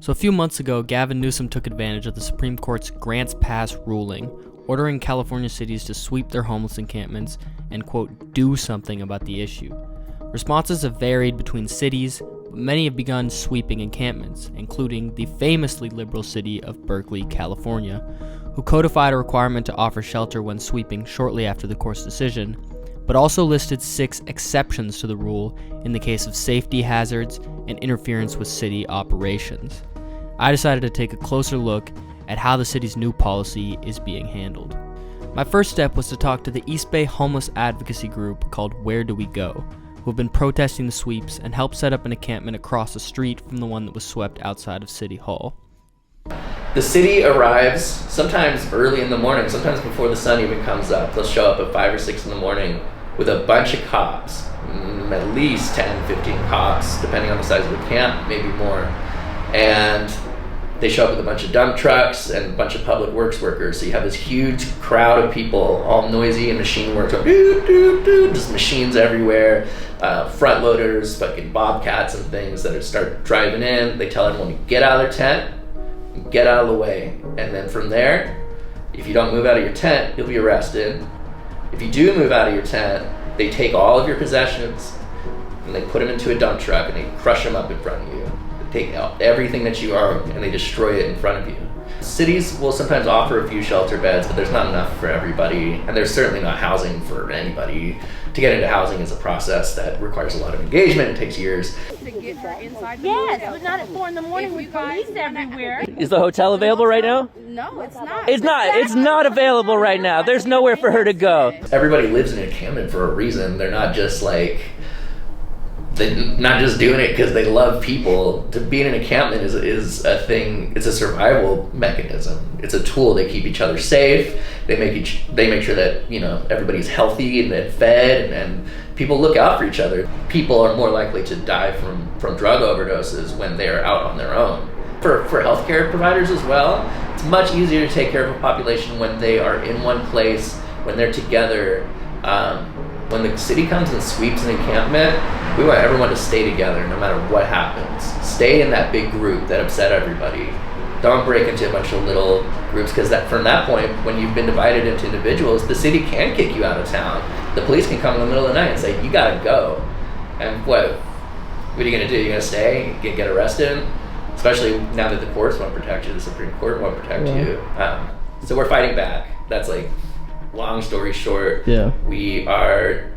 So a few months ago, Gavin Newsom took advantage of the Supreme Court's Grants Pass ruling, ordering California cities to sweep their homeless encampments and, quote, do something about the issue. Responses have varied between cities, but many have begun sweeping encampments, including the famously liberal city of Berkeley, California, who codified a requirement to offer shelter when sweeping shortly after the court's decision, but also listed 6 exceptions to the rule in the case of safety hazards and interference with city operations. I decided to take a closer look at how the city's new policy is being handled. My first step was to talk to the East Bay homeless advocacy group called Where Do We Go, who have been protesting the sweeps and helped set up an encampment across the street from the one that was swept outside of City Hall. The city arrives sometimes early in the morning, sometimes before the sun even comes up. They'll show up at 5 or 6 in the morning with a bunch of cops, at least 10, 15 cops, depending on the size of the camp, maybe more. And they show up with a bunch of dump trucks and a bunch of public works workers. So you have this huge crowd of people, all noisy and machine work, going doo, doo, doo, just machines everywhere, front loaders, fucking bobcats and things that start driving in. They tell everyone to get out of their tent, get out of the way. And then from there, if you don't move out of your tent, you'll be arrested. If you do move out of your tent, they take all of your possessions and they put them into a dump truck and they crush them up in front of you. They take out everything that you own and they destroy it in front of you. Cities will sometimes offer a few shelter beds, but there's not enough for everybody, and there's certainly not housing for anybody. To get into housing is a process that requires a lot of engagement. It takes years. Yes, but not at 4 in the morning with police everywhere. Is the hotel available right now? No, it's not. It's not available right now. There's nowhere for her to go. Everybody lives in an encampment for a reason. They're not just they're not just doing it because they love people. To be in an encampment is a thing. It's a survival mechanism. It's a tool. They keep each other safe. They make sure that everybody's healthy and fed, and people look out for each other. People are more likely to die from drug overdoses when they are out on their own. For healthcare providers as well, it's much easier to take care of a population when they are in one place, when they're together. When the city comes and sweeps an encampment, we want everyone to stay together no matter what happens. Stay in that big group that upset everybody. Don't break into a bunch of little groups, because from that point, when you've been divided into individuals, the city can kick you out of town. The police can come in the middle of the night and say, you gotta go. And what are you gonna do? You're gonna stay, get arrested? Especially now that the courts won't protect you, the Supreme Court won't protect you. So we're fighting back. That's long story short. Yeah. We are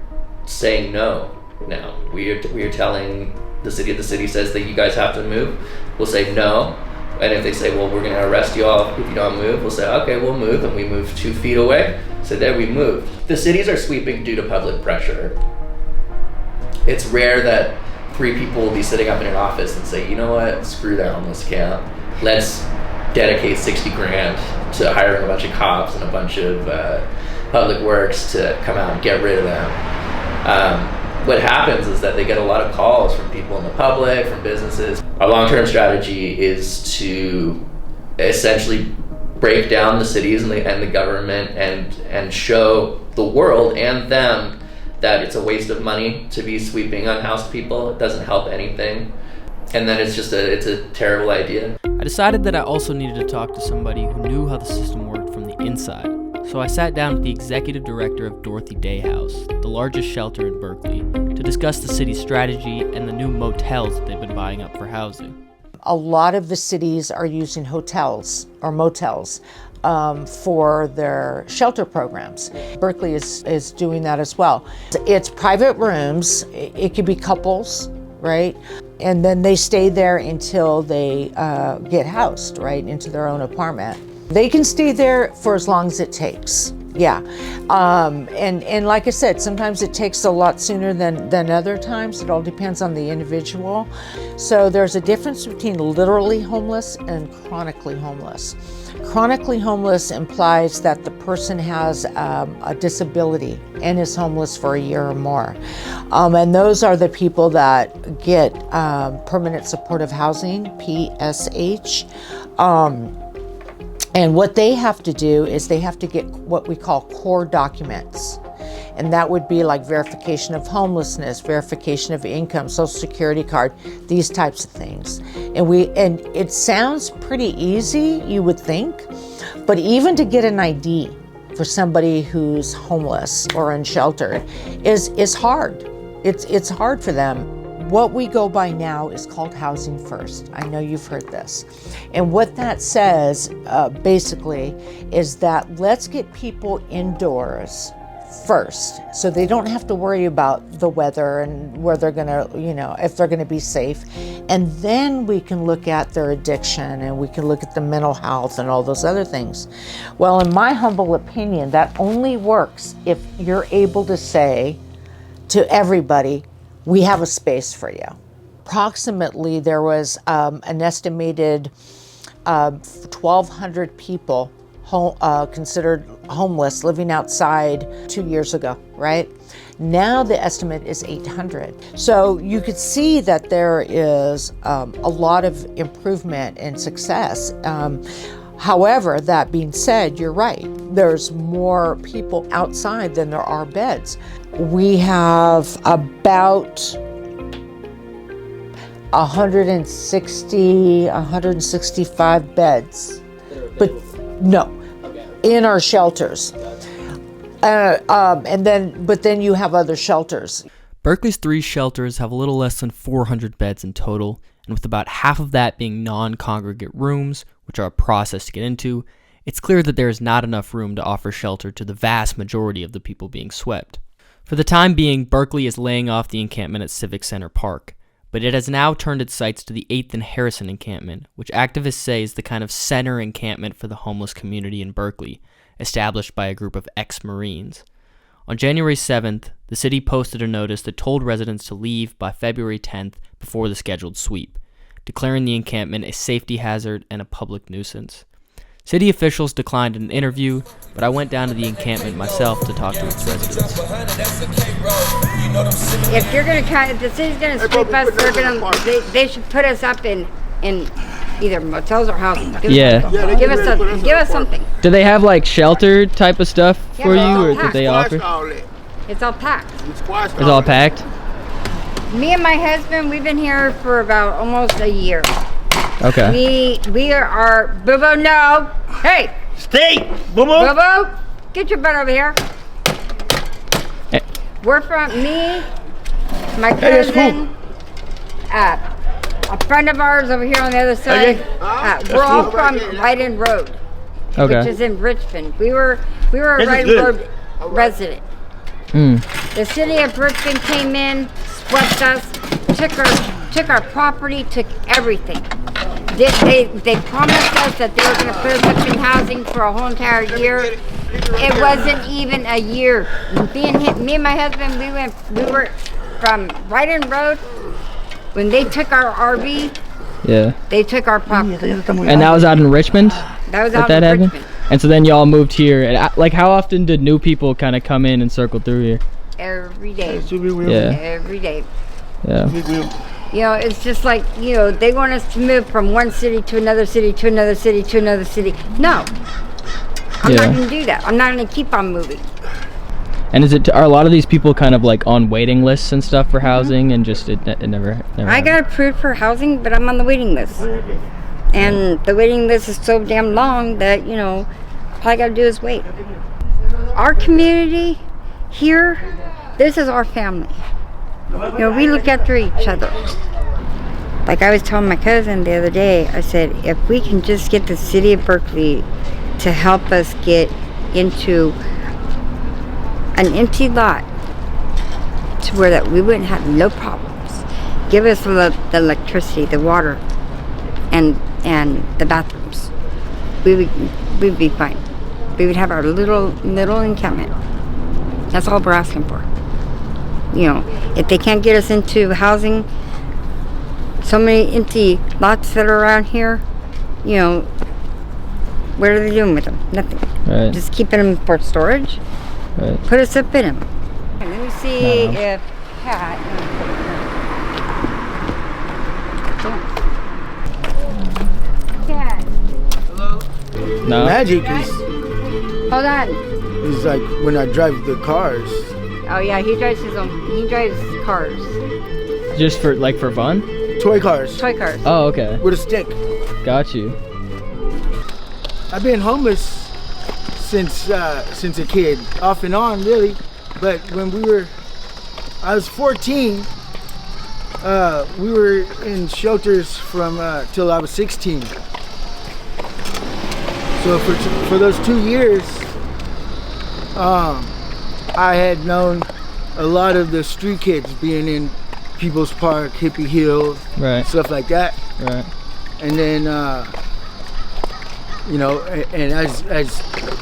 saying no now. We are telling the city. If the city says that you guys have to move, we'll say no. And if they say, well, we're going to arrest you all if you don't move, we'll say, okay, we'll move. And we move 2 feet away. So there we moved. The cities are sweeping due to public pressure. It's rare that 3 people will be sitting up in an office and say, you know what, screw that homeless camp. Let's dedicate $60,000 to hiring a bunch of cops and a bunch of public works to come out and get rid of them. What happens is that they get a lot of calls from people in the public, from businesses. Our long-term strategy is to essentially break down the cities and the government and show the world and them that it's a waste of money to be sweeping unhoused people. It doesn't help anything. And then it's a terrible idea. I decided that I also needed to talk to somebody who knew how the system worked from the inside. So I sat down with the executive director of Dorothy Day House, the largest shelter in Berkeley, to discuss the city's strategy and the new motels that they've been buying up for housing. A lot of the cities are using hotels or motels for their shelter programs. Berkeley is doing that as well. It's private rooms. It could be couples, right? And then they stay there until they get housed, right, into their own apartment. They can stay there for as long as it takes. Yeah, and like I said, sometimes it takes a lot sooner than other times. It all depends on the individual. So there's a difference between literally homeless and chronically homeless. Chronically homeless implies that the person has a disability and is homeless for a year or more. And those are the people that get permanent supportive housing, PSH. And what they have to do is they have to get what we call core documents. And that would be like verification of homelessness, verification of income, social security card, these types of things. And it sounds pretty easy, you would think, but even to get an ID for somebody who's homeless or unsheltered is hard. It's hard for them. What we go by now is called Housing First. I know you've heard this. And what that says, basically, is that let's get people indoors first, so they don't have to worry about the weather and where they're gonna, if they're gonna be safe. And then we can look at their addiction, and we can look at the mental health and all those other things. Well, in my humble opinion, that only works if you're able to say to everybody, we have a space for you. Approximately, there was an estimated 1,200 people considered homeless living outside 2 years ago, right? Now the estimate is 800. So you could see that there is a lot of improvement and success. However, that being said, you're right. There's more people outside than there are beds. We have about 165 beds, but no, in our shelters. But then you have other shelters. Berkeley's 3 shelters have a little less than 400 beds in total, and with about half of that being non-congregate rooms, which are a process to get into, it's clear that there is not enough room to offer shelter to the vast majority of the people being swept. For the time being, Berkeley is laying off the encampment at Civic Center Park, but it has now turned its sights to the 8th and Harrison encampment, which activists say is the kind of center encampment for the homeless community in Berkeley, established by a group of ex-Marines. On January 7th, the city posted a notice that told residents to leave by February 10th before the scheduled sweep, declaring the encampment a safety hazard and a public nuisance. City officials declined an interview, but I went down to the encampment myself to talk to its residents. If you're going to if the city's going to sweep us, they should put us up in either motels or houses. Give us something. Do they have like shelter type of stuff for you, or do they offer? It's all packed. It's all packed? Me and my husband, we've been here for about almost a year. Okay. We are Boo-Boo, no. Hey. Stay, Boo-Boo. Boo-Boo, get your butt over here. Hey. We're from my cousin, a friend of ours over here on the other side. We're all from Ryden Road, which is in Richmond. We were a Ryden Road resident. The city of Richmond came in, swept us, took our property, took everything. They promised us that they were going to put us up in housing for a whole entire year. It wasn't even a year. Me and my husband, we were from Ryden Road. When they took our RV, they took our property. And that was out in Richmond? That was out in Richmond. And so then y'all moved here. And like, how often did new people kind of come in and circle through here? Every day. Yeah. Every day. Yeah. It's just like, they want us to move from one city to another city to another city to another city. No. I'm not going to do that. I'm not going to keep on moving. And are a lot of these people kind of like on waiting lists and stuff for housing, and just it never I got approved for housing, but I'm on the waiting list. And the waiting list is so damn long that, all I got to do is wait. Our community here, this is our family. We look after each other. Like I was telling my cousin the other day, I said, if we can just get the city of Berkeley to help us get into an empty lot to where that we wouldn't have no problems. Give us the electricity, the water, and the bathrooms. We'd be fine. We would have our little encampment. That's all we're asking for. If they can't get us into housing, so many empty lots that are around here, what are they doing with them? Nothing. Right. Just keeping them for storage. Right. Put us up in them. Let me see if Pat. Cat. Hello? No. Magic is Hold on. like when I drive the cars. Oh yeah, he drives his own. He drives cars, Just for fun? Toy cars toy cars. Oh, okay. with a stick. Got you. I've been homeless since a kid, off and on really. But when I was 14. We were in shelters from till I was 16. So for those 2 years, I had known a lot of the street kids being in People's Park, Hippie Hill, Right. stuff like that. Right. And then, and as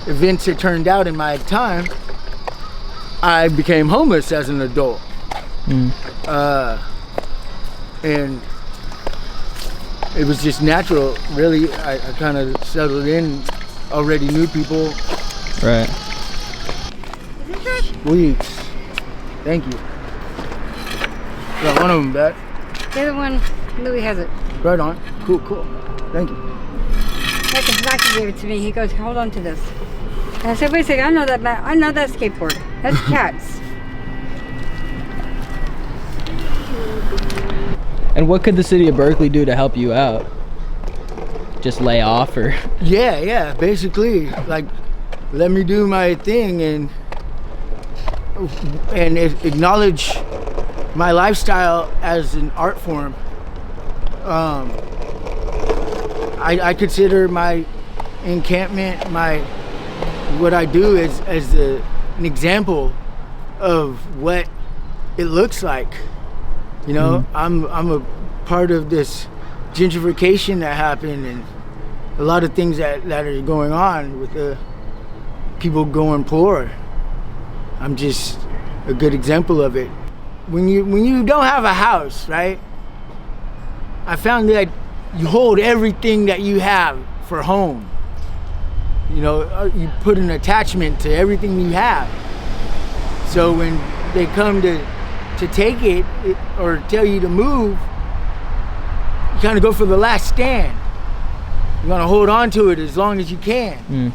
events had turned out in my time, I became homeless as an adult. And it was just natural, really. I kind of settled in, already knew people. Right. Sweet. Thank you. Got one of them back. The other one, Louis has it. Right on. Cool. Thank you. Like Zaki gave it to me. He goes, hold on to this. And I said, wait a second, I know that skateboard. That's Cat's. And what could the city of Berkeley do to help you out? Just lay off or? Yeah. Basically, like, let me do my thing and acknowledge my lifestyle as an art form. I consider my encampment, what I do as an example of what it looks like. You know, I'm a part of this gentrification that happened, and a lot of things that are going on with the people going poor. I'm just a good example of it. When you don't have a house, right? I found that you hold everything that you have for home. You know, you put an attachment to everything you have. So when they come to take it or tell you to move, you kind of go for the last stand. You're gonna hold on to it as long as you can. You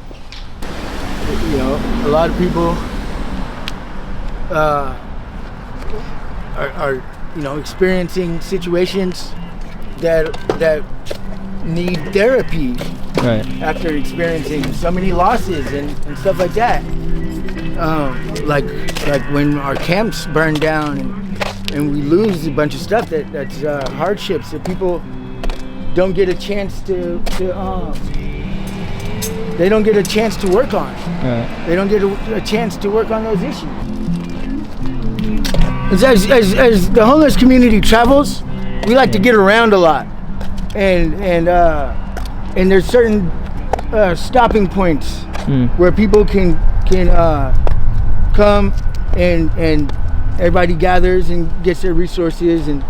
know, a lot of people are experiencing situations that need therapy, Right. after experiencing so many losses and stuff like that. Like when our camps burn down and we lose a bunch of stuff that's hardships that people don't get a chance to they don't get a chance to work on. Right. They don't get a chance to work on those issues. As the homeless community travels, we like to get around a lot, and there's certain stopping points where people can come and everybody gathers and gets their resources, and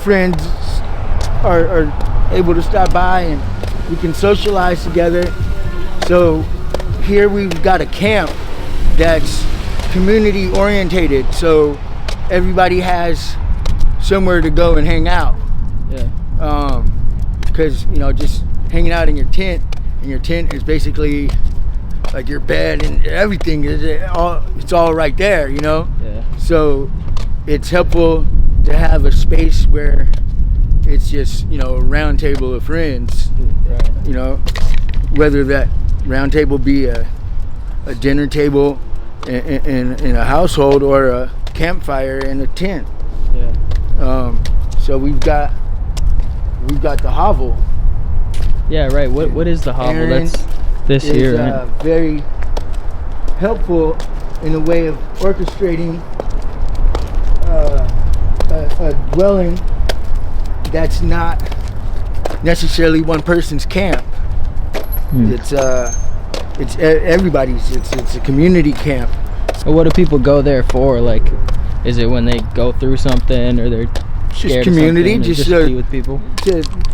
friends are able to stop by and we can socialize together. So here we've got a camp that's community orientated, so everybody has somewhere to go and hang out. Yeah. Because just hanging out in your tent, and your tent is basically like your bed and everything. It's all right there, Yeah. So it's helpful to have a space where it's just a round table of friends. Right. Whether that round table be a dinner table in a household or a campfire in a tent. Yeah. So we've got the hovel. Yeah. Right. What is the hovel? Aaron That's this is here, right? very helpful in a way of orchestrating a dwelling that's not necessarily one person's camp. It's everybody's. It's a community camp. What do people go there for? Like, is it when they go through something, or they're scared community, of something, or just to be with people?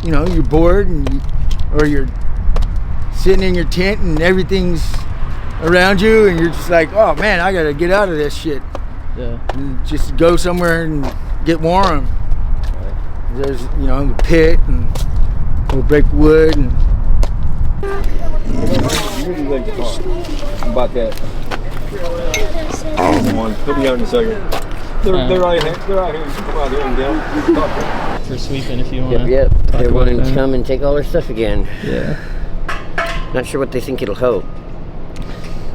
You're bored or you're sitting in your tent and everything's around you, and you're just like, oh man, I gotta get out of this shit. Yeah. And just go somewhere and get warm. There's the pit, and we'll break wood and. About that. He'll be out in a second. They're out here. Come out here and down. For sweeping, if you want. Yep. They're wanting to come and take all our stuff again. Yeah. Not sure what they think it'll help.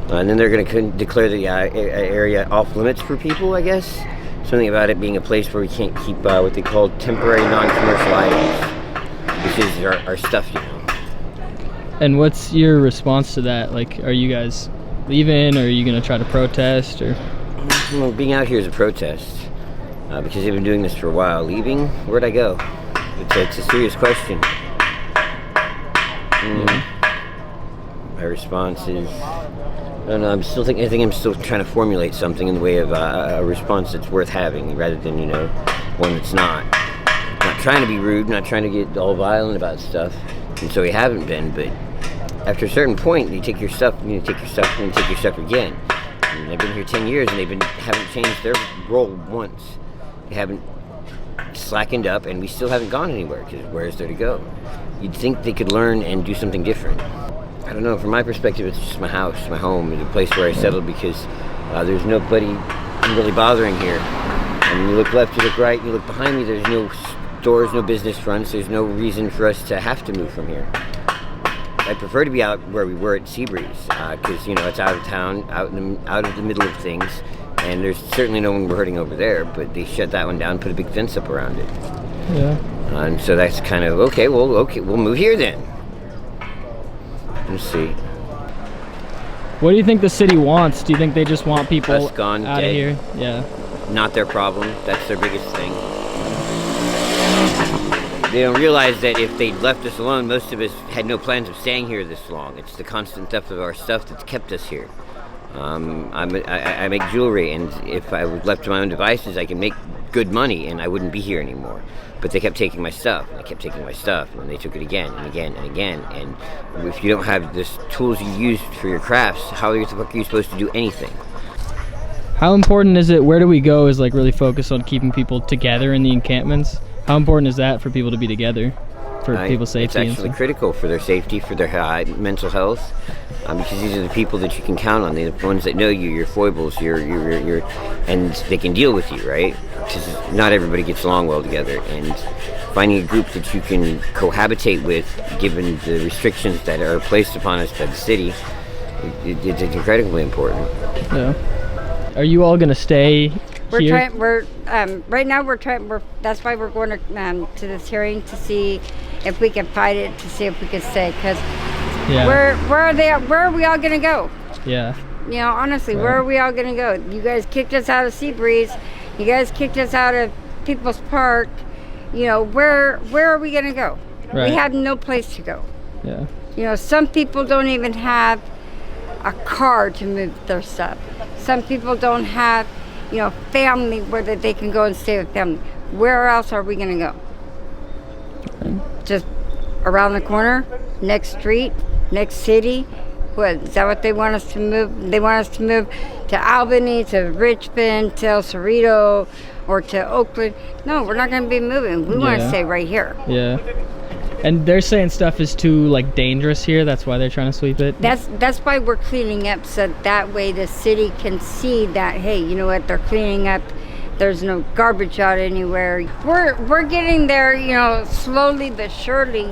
And then they're going to declare the area off limits for people, I guess. Something about it being a place where we can't keep what they call temporary non-commercial items, which is our stuff, you know. And what's your response to that? Like, are you guys leaving, or are you going to try to protest, or? Well, being out here is a protest because they've been doing this for a while. Leaving? Where'd I go? It's a serious question. My response is, I don't know. I think I'm still trying to formulate something in the way of a response that's worth having, rather than one that's not. I'm not trying to be rude, not trying to get all violent about stuff, and so we haven't been. But after a certain point, you take your stuff, and you take your stuff, and you take your stuff again. And I've been here 10 years, and haven't changed their role once. They haven't slackened up, and we still haven't gone anywhere. Because where is there to go? You'd think they could learn and do something different. I don't know, from my perspective, it's just my house, my home, the place where I settled, because there's nobody really bothering here. And when you look left, you look right, you look behind me, there's no stores, no business fronts, there's no reason for us to have to move from here. I prefer to be out where we were at Seabreeze, because, it's out of town, out of the middle of things, and there's certainly no one we're hurting over there, but they shut that one down, put a big fence up around it. Yeah. And so that's kind of, okay, we'll move here then. Let's see. What do you think the city wants? Do you think they just want people Us gone, out dead. of here? Yeah. Not their problem. That's their biggest thing. They don't realize that if they'd left us alone, most of us had no plans of staying here this long. It's the constant theft of our stuff that's kept us here. I make jewelry, and if I was left to my own devices, I can make good money, and I wouldn't be here anymore. But they kept taking my stuff, and they kept taking my stuff, and they took it again and again and again. And if you don't have the tools you use for your crafts, how are you supposed to do anything? How important is it, where do we go, is like really focus on keeping people together in the encampments? How important is that for people to be together, for people's safety? It's actually critical for their safety, for their mental health, because these are the people that you can count on. They're the ones that know you, your foibles, your and they can deal with you, right? Because not everybody gets along well together, and finding a group that you can cohabitate with, given the restrictions that are placed upon us by the city, it's incredibly important. Yeah. Are you all gonna stay here? Right now that's why we're going to this hearing, to see if we can fight it, to see if we can stay, because where are we all gonna go? Yeah. Honestly, where are we all gonna go? You guys kicked us out of Seabreeze. You guys kicked us out of People's Park. Where are we gonna go? Right. We have no place to go. Yeah. Some people don't even have a car to move their stuff. Some people don't have, family where they can go and stay with family. Where else are we gonna go? Just around the corner, next street, next city? What, is that what they want us to move? They want us to move to Albany, to Richmond, to El Cerrito, or to Oakland? No, we're not going to be moving. We want to stay right here. Yeah. And they're saying stuff is too dangerous here. That's why they're trying to sweep it. That's why we're cleaning up, so that way the city can see that, hey, you know what? They're cleaning up. There's no garbage out anywhere. We're getting there, slowly but surely.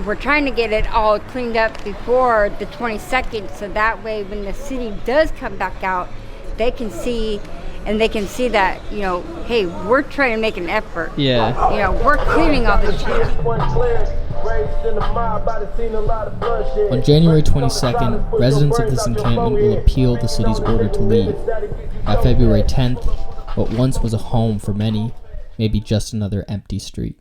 We're trying to get it all cleaned up before the 22nd, so that way when the city does come back out, they can see, and they can see that, hey, we're trying to make an effort. Yeah. We're cleaning all this shit up. On January 22nd, residents of this encampment will appeal the city's order to leave. By February 10th, what once was a home for many may be just another empty street.